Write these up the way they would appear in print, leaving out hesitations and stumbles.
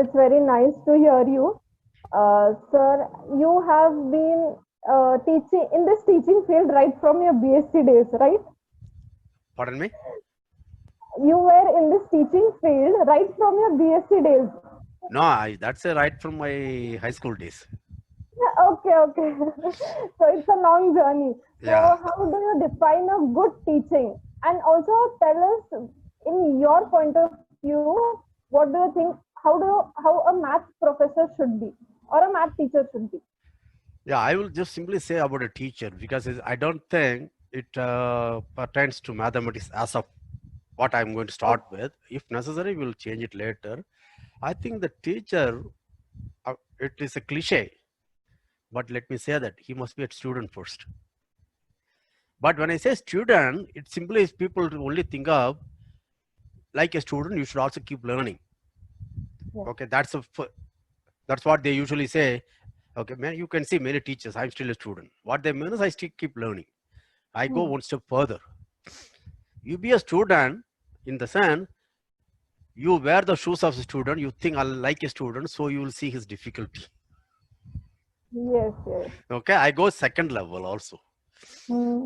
It's very nice to hear you. Sir, you have been teaching in this teaching field right from your BSc days, right? Pardon me? You were in this teaching field right from your BSc days. No, that's a right from my high school days. Okay, okay. So it's a long journey. So Yeah. how do you define a good teaching? And also tell us, in your point of view, what do you think? How a math professor should be or a math teacher should be? Yeah, I will just simply say about a teacher because I don't think it pertains to mathematics as of what I'm going to start with. If necessary, we'll change it later. I think the teacher, it is a cliche, but let me say that he must be a student first. But when I say student, it simply is people to only think of like a student, you should also keep learning. Yes. Okay, that's what they usually say. Okay, man, you can see many teachers, I'm still a student. What they mean is I still keep learning. I go Hmm. one step further. You be a student in the sense you wear the shoes of a student, you think I like a student, so you will see his difficulty. Yes, yes. Okay, I go second level also.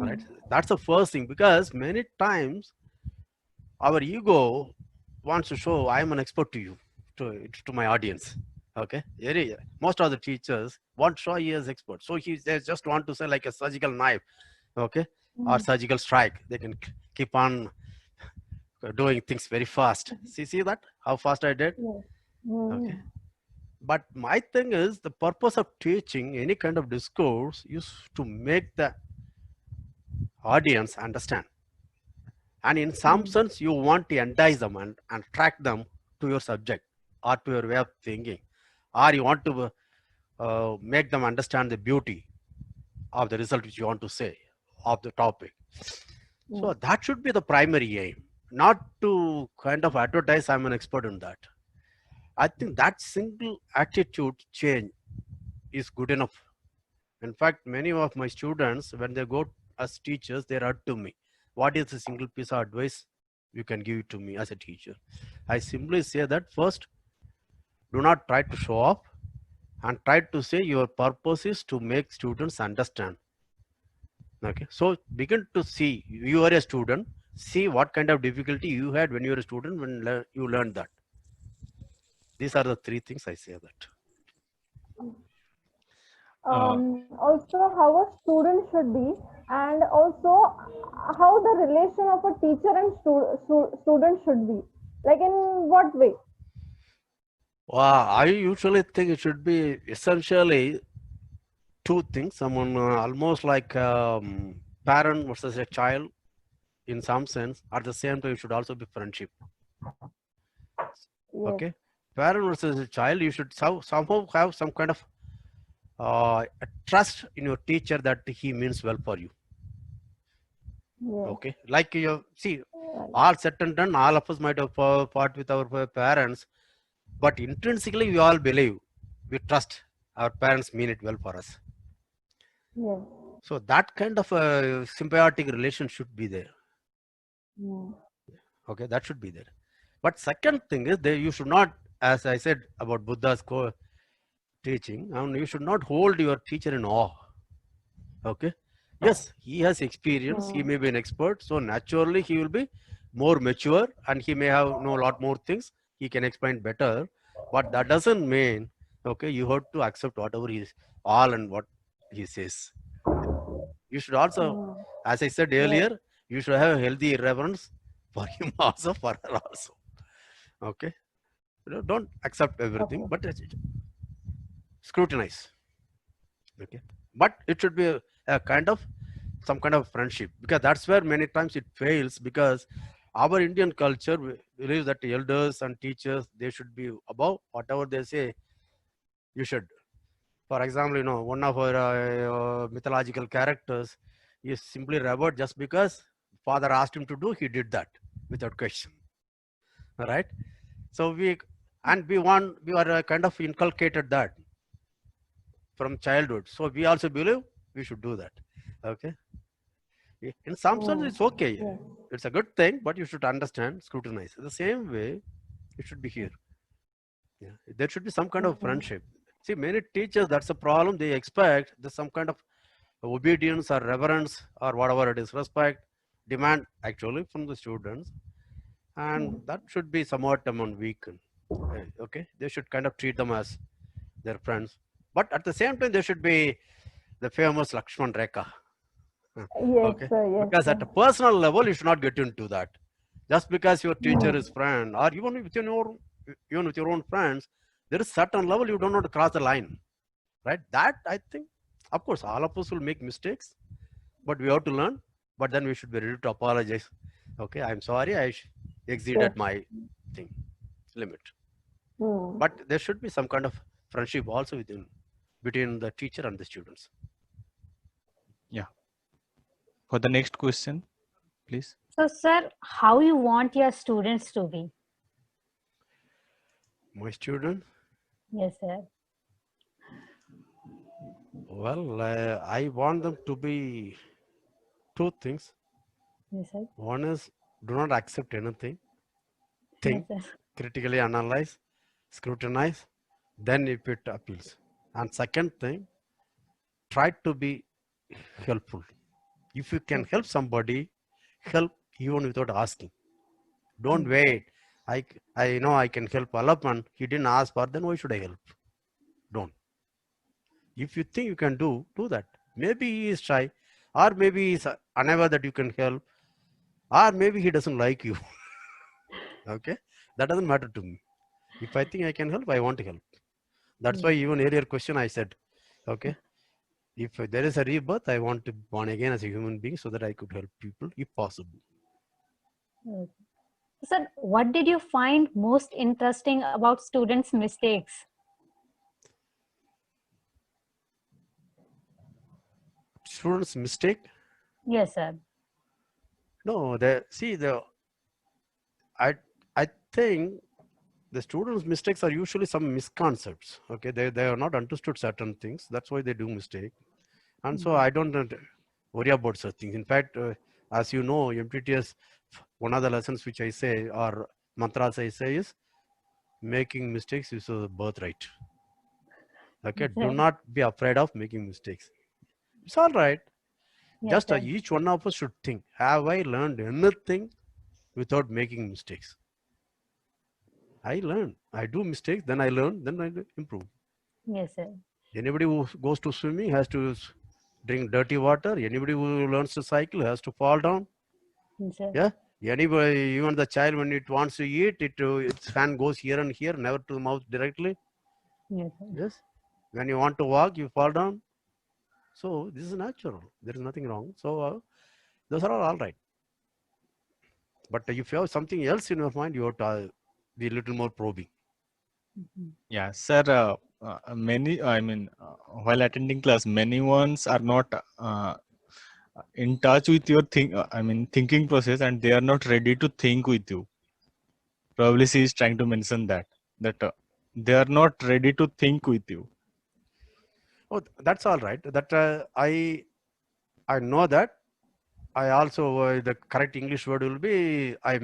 All Hmm. right, that's the first thing because many times our ego wants to show I am an expert to you, to my audience. Okay, most of the teachers want to show he is expert, so they just want to say like a surgical knife. Okay, or Hmm. surgical strike. They can keep on doing things very fast. See that how fast I did. Yes. Okay, Hmm. but my thing is the purpose of teaching any kind of discourse is to make the audience understand, and in some Hmm. sense you want to entice them and attract them to your subject or to your way of thinking, or you want to make them understand the beauty of the result which you want to say of the topic. So Yes. that should be the primary aim, not to kind of advertise I'm an expert in that. I think that single attitude change is good enough. In fact, many of my students, when they go as teachers, they write to me, what is the single piece of advice you can give it to me as a teacher? I simply say that first, do not try to show off and try to say your purpose is to make students understand. Okay, so begin to see you are a student, see what kind of difficulty you had when you were a student when you learned that. These are the three things I say that. Uh, Also how a student should be, and also how the relation of a teacher and student should be, like in what way? Wow, I usually think it should be essentially two things. Someone almost like parent versus a child in some sense. At the same time, it should also be friendship. Yes. Okay, parent versus a child, you should somehow have some kind of a trust in your teacher that he means well for you. Yes. Okay, like you see, Right. all said and done, all of us might have fought with our parents, but intrinsically we all believe, we trust our parents mean it well for us. Yes. So that kind of a symbiotic relation should be there. Mm. Okay, that should be there. But second thing is that you should not, as I said about Buddha's teaching, you should not hold your teacher in awe. Okay, yes, he has experience, he Mm. may be an expert, so naturally he will be more mature and he may have know a lot more things, he can explain better, but that doesn't mean, okay, you have to accept whatever he is all and what he says. You should also, Mm. as I said Yes. earlier, you should have a healthy reverence for him also, for her also. Okay, don't accept everything, Okay. but scrutinize. Okay, but it should be a kind of some kind of friendship, because that's where many times it fails, because our Indian culture believes that the elders and teachers, they should be above whatever they say you should. For example, one of our mythological characters is simply revered just because father asked him to do, he did that without question. All right, so we are kind of inculcated that from childhood, so we also believe we should do that. Okay, in some sense Mm. it's okay, Yes. it's a good thing, but you should understand, scrutinize. The same way it should be here. Yeah, there should be some kind of friendship. See, many teachers, that's a problem. They expect there's some kind of obedience or reverence or whatever it is, respect, demand actually from the students, and that should be somewhat weakened. Okay, they should kind of treat them as their friends, but at the same time, they should be the famous Lakshman Rekha. Yes, Okay, sir. Yes, because sir. at a personal level, you should not get into that. Just because your teacher is friend, or even with your own friends, there is certain level you don't want to cross the line, right? That I think, of course, all of us will make mistakes, but we have to learn. But then we should be ready to apologize. Okay, I'm sorry, exceeded Yes. my thing limit. Hmm. But there should be some kind of friendship also between the teacher and the students. Yeah. For the next question, please. So, sir, how you want your students to be? My student, Yes, sir. well, I want them to be two things. Yes, sir. One is do not accept anything, think, Yes, sir. critically analyze, scrutinize, then if it appeals. And second thing, try to be helpful. If you can help somebody, help even without asking. Don't wait. I know I can help Alapan. He didn't ask for, then why should I help? Don't. If you think you can do that. Maybe he is shy, or maybe he is unaware that you can help, or maybe he doesn't like you. Okay, that doesn't matter to me. If I think I can help, I want to help. That's why even earlier question I said, okay, if there is a rebirth, I want to be born again as a human being so that I could help people if possible. Yes. Sir, what did you find most interesting about students' mistakes? Students mistake? Yes, sir. No, I I think the students' mistakes are usually some misconcepts. Okay, they are not understood certain things. That's why they do mistake. And so I don't worry about such things. In fact, as you know, MTTS, one of the lessons which I say or mantras I say is making mistakes is a birthright. Okay, do Yes, not be afraid of making mistakes. It's all right. yes, Just sir. each one of us should think, have I learned anything without making mistakes? I learn. I do mistakes, then I learn, then I improve. Yes, sir. Anybody who goes to swimming has to drink dirty water. Anybody who learns to cycle has to fall down. Yes, sir. Yeah. Anybody, even the child, when it wants to eat, its hand goes here and here, never to the mouth directly. Yes, sir. Yes. When you want to walk, you fall down. So this is natural. There is nothing wrong. So those are all right. But if you have something else in your mind, you have to be a little more probing. Yeah, sir. While attending class, many ones are not in touch with your thinking process, and they are not ready to think with you. Probably she is trying to mention that they are not ready to think with you. Oh, that's all right. That I know that. I also the correct English word will be I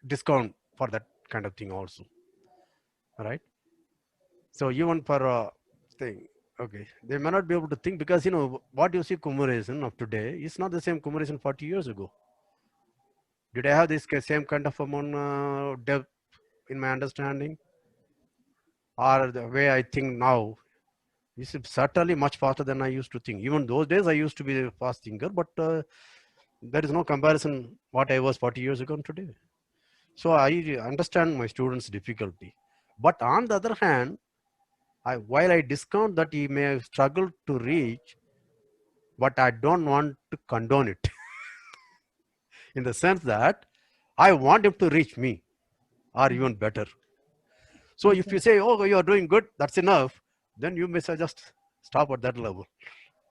discount for that kind of thing also. Right. So even for thing, okay, they may not be able to think because what you see Kumaresan of today is not the same Kumaresan 40 years ago. Did I have this same kind of amount depth in my understanding, or the way I think now? This is certainly much faster than I used to think. Even those days, I used to be a fast thinker, but there is no comparison what I was 40 years ago and today. So I understand my students' difficulty. But on the other hand, while I discount that he may have struggled to reach, but I don't want to condone it in the sense that I want him to reach me or even better. So if you say, oh, you are doing good, that's enough, then you may just stop at that level.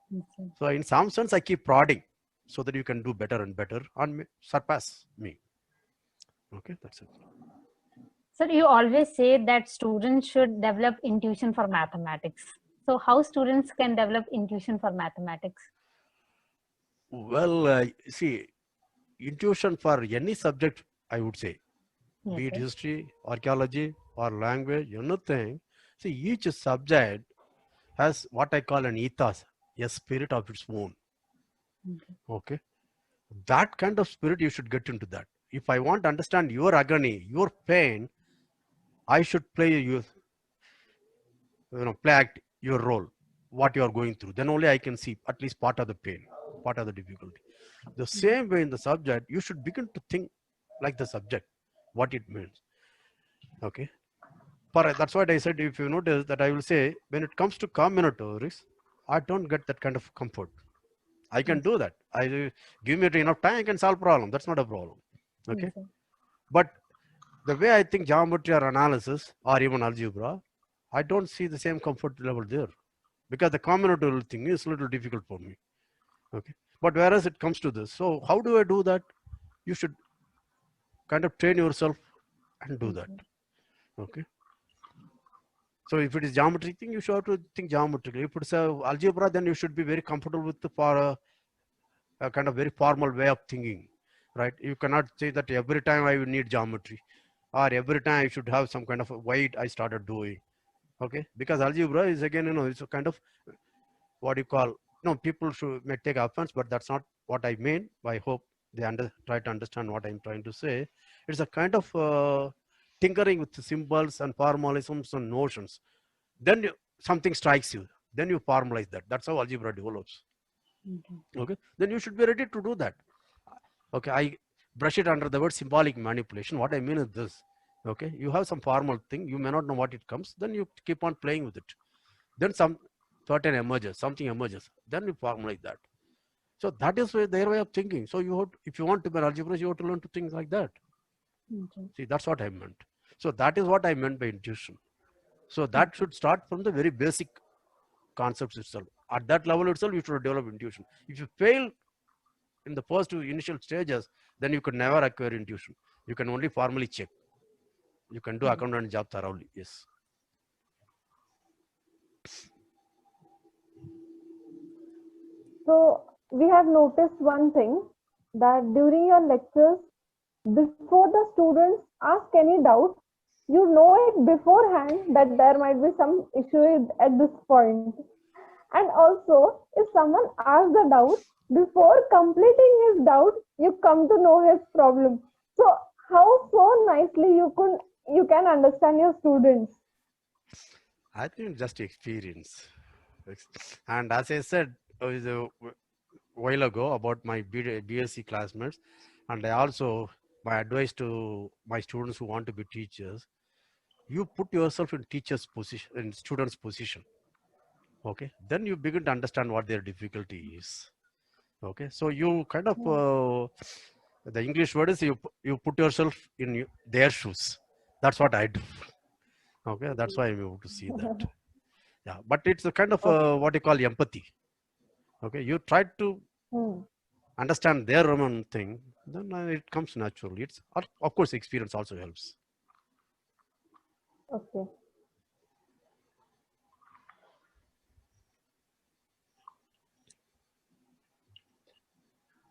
Yes, sir. So in some sense, I keep prodding so that you can do better and better and surpass me. Okay, that's it. Sir, you always say that students should develop intuition for mathematics. So, how students can develop intuition for mathematics? Well, see, intuition for any subject, I would say, be it sir. history, archaeology, or language, anything. See, each subject has what I call an ethos, a spirit of its own. Okay. Okay, that kind of spirit you should get into that. If I want to understand your agony, your pain, I should play play act your role, what you are going through. Then only I can see at least part of the pain, part of the difficulty. The same way in the subject, you should begin to think like the subject, what it means. Okay. That's what I said. If you notice that, I will say when it comes to combinatorics, I don't get that kind of comfort. I can Yes. do that. Give me enough time, I can solve problem. That's not a problem. Okay. Yes, sir. But the way I think geometry or analysis or even algebra, I don't see the same comfort level there, because the combinatorial thing is a little difficult for me. Okay. But whereas it comes to this, so how do I do that? You should kind of train yourself and do that. Okay. So if it is geometry thing, you should have to think geometrically. If it's algebra, then you should be very comfortable with a kind of very formal way of thinking, right? You cannot say that every time I will need geometry, or every time I should have some kind of a weight I started doing. Okay, because algebra is again, it's a kind of what you call, no, people may take offense, but that's not what I mean. I hope they try to understand what I'm trying to say. It's a kind of tinkering with the symbols and formalisms and notions. Then something strikes you, then you formalize that. That's how algebra develops. Okay, then you should be ready to do that. Okay, I brush it under the word symbolic manipulation. What I mean is this. Okay, you have some formal thing, you may not know what it comes, then you keep on playing with it. Then something emerges, then you formalize that. So that is their way of thinking. So if you want to be an algebra, you have to learn to think like that. Okay. See, that's what I meant. So that is what I meant by intuition. So that should start from the very basic concepts itself. At that level itself, you should develop intuition. If you fail in the first two initial stages, then you could never acquire intuition. You can only formally check. You can do accountant job thoroughly. Yes. So we have noticed one thing, that during your lectures, before the students ask any doubt, you know it beforehand that there might be some issue at this point. And also, if someone asks the doubt, before completing his doubt, you come to know his problem. So how so nicely you can understand your students. I think just experience. And as I said a while ago about my BSc classmates, and I also, my advice to my students who want to be teachers, you put yourself in teacher's position, in student's position. Okay, then you begin to understand what their difficulty is. Okay, so you kind of the English word is you put yourself in their shoes. That's what I do. Okay, that's why I'm able to see that. Yeah, but it's a kind of what you call empathy. Okay, you try to understand their own thing, then it comes naturally. It's, of course, experience also helps. Okay.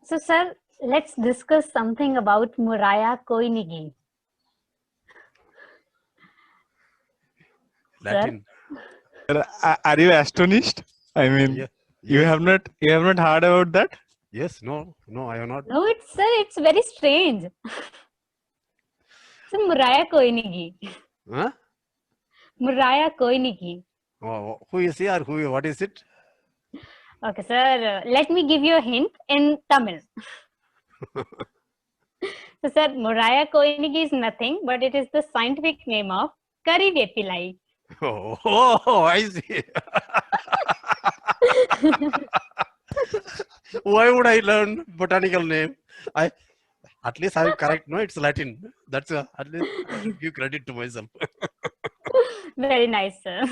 So, sir, let's discuss something about Muraya Koinigi. Latin. Are you astonished? I mean, Yeah. you Yes. have not heard about that? Yes. No. No, I have not. No, it's very strange. So, Muraya Koinigi. Huh? Muraya Koinigi. Oh, who is he or what is it? Okay, sir, let me give you a hint in Tamil. So, sir, Muraya Koinigi is nothing, but it is the scientific name of Karivettilai. Oh, I see. Why would I learn botanical name? At least I'm correct. No, it's Latin. That's at least I should give credit to myself. Very nice, sir.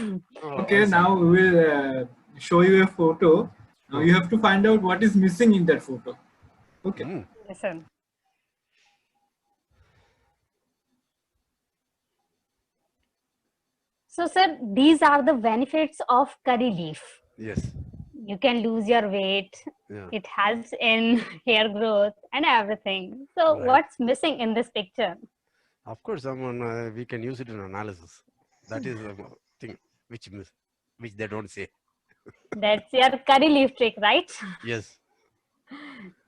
Oh, Okay, I see. now we will show you a photo. Now you have to find out what is missing in that photo. Okay. Mm. Yes, sir. So, sir, these are the benefits of curry leaf. Yes. You can lose your weight. Yeah. It helps in hair growth and everything. So, Right. what's missing in this picture? Of course, we can use it in analysis. That is a thing which they don't say. That's your curry leaf trick, right? Yes.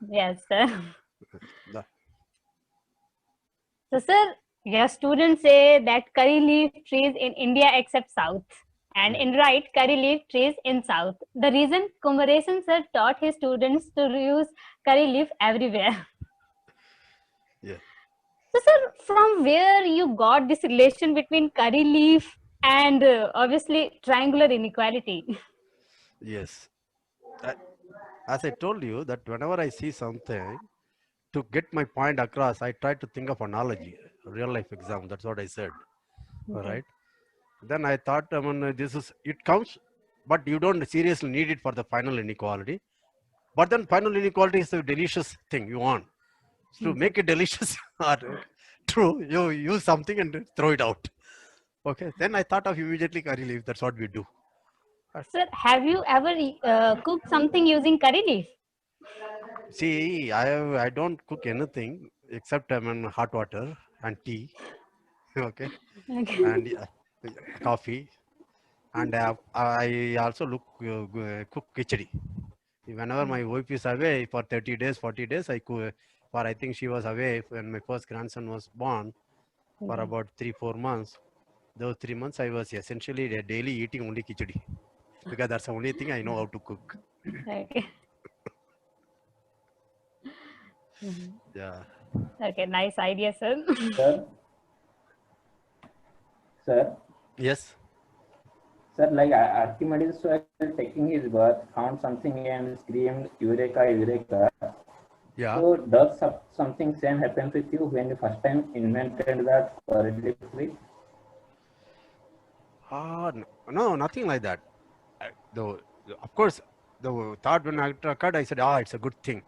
Yes, sir. The- So, sir, your students say that curry leaf trees in India except South, and in right, curry leaf trees in South. The reason Kumaresan sir taught his students to use curry leaf everywhere. yeah. So, sir, from where you got this relation between curry leaf and obviously triangular inequality? Yes. I- As I told you that whenever I see something, to get my point across, I try to think of analogy, real life example. That's what I said. All Okay. right. Then I thought, it comes, but you don't seriously need it for the final inequality. But then final inequality is a delicious thing you want. To make it delicious or true, you use something and throw it out. Okay. Then I thought of immediately curry leaf. That's what we do. Sir, have you ever cooked something using curry leaf? See, I don't cook anything except hot water and tea. Okay. Okay. And coffee. And I also cook khichdi. Whenever my wife is away for 30 days, 40 days, I cook. For I think she was away when my first grandson was born for Okay. about 3-4 months. Those 3 months, I was essentially daily eating only khichdi because that's the only thing I know how to cook. Okay. Mhm. Yeah. Okay, nice idea, sir. Sir, sir, Yes. sir, like Archimedes while taking his birth found something and screamed, Eureka, Eureka. Yeah. So, does something same happen with you when you first time invented that correlatively? No, nothing like that. Though, of course, the thought when it occurred, I said, it's a good thing.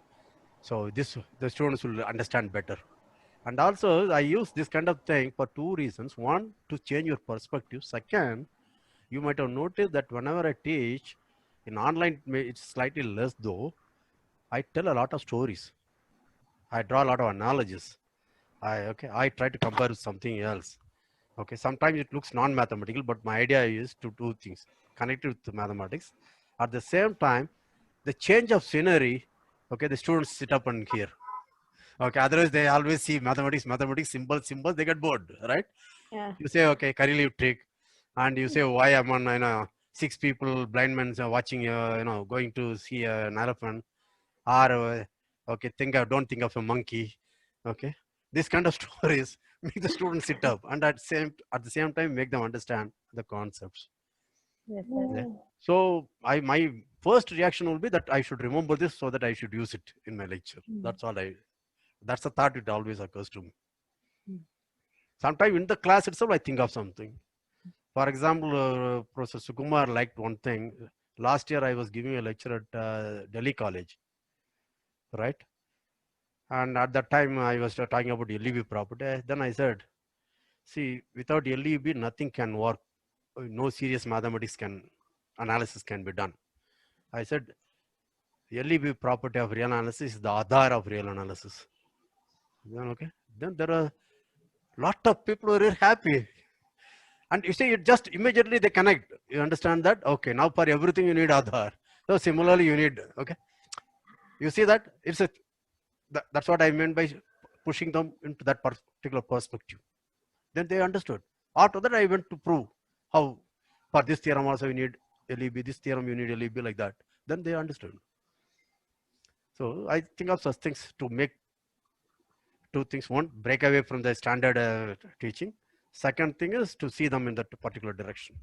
So the students will understand better. And also, I use this kind of thing for two reasons. One, to change your perspective. Second, you might have noticed that whenever I teach, in online, it's slightly less though, I tell a lot of stories. I draw a lot of analogies. I try to compare with something else. Okay, sometimes it looks non-mathematical, but my idea is to do things connected to mathematics. At the same time, the change of scenery, okay, the students sit up and hear. Okay, otherwise they always see mathematics, symbols, they get bored, right? Yeah. You say, okay, curry leaf trick, and you say, why am on, 6 people, blind men watching, going to see an elephant, or okay, don't think of a monkey, okay. This kind of stories make the students sit up, and at the same time make them understand the concepts. Yes, sir. Yeah. So my first reaction will be that I should remember this so that I should use it in my lecture. That's the thought it always occurs to me. Sometimes in the class itself, I think of something. For example, Professor Sukumar liked one thing. Last year, I was giving a lecture at Delhi College, right? And at that time, I was talking about LEB property. Then I said, see, without LEB, nothing can work. No serious mathematics analysis can be done. I said, LEB property of real analysis is the Aadhaar of real analysis. Then, okay. Then there are lot of people who are very happy. And you see, it just immediately they connect. You understand that? Okay, now for everything you need Aadhaar. So similarly, you need, okay. You see that? That's what I meant by pushing them into that particular perspective. Then they understood. After that, I went to prove how for this theorem also you need LEB, this theorem you need LEB, like that. Then they understood. So I think of such things to make two things. One, break away from the standard teaching. Second thing is to see them in that particular direction.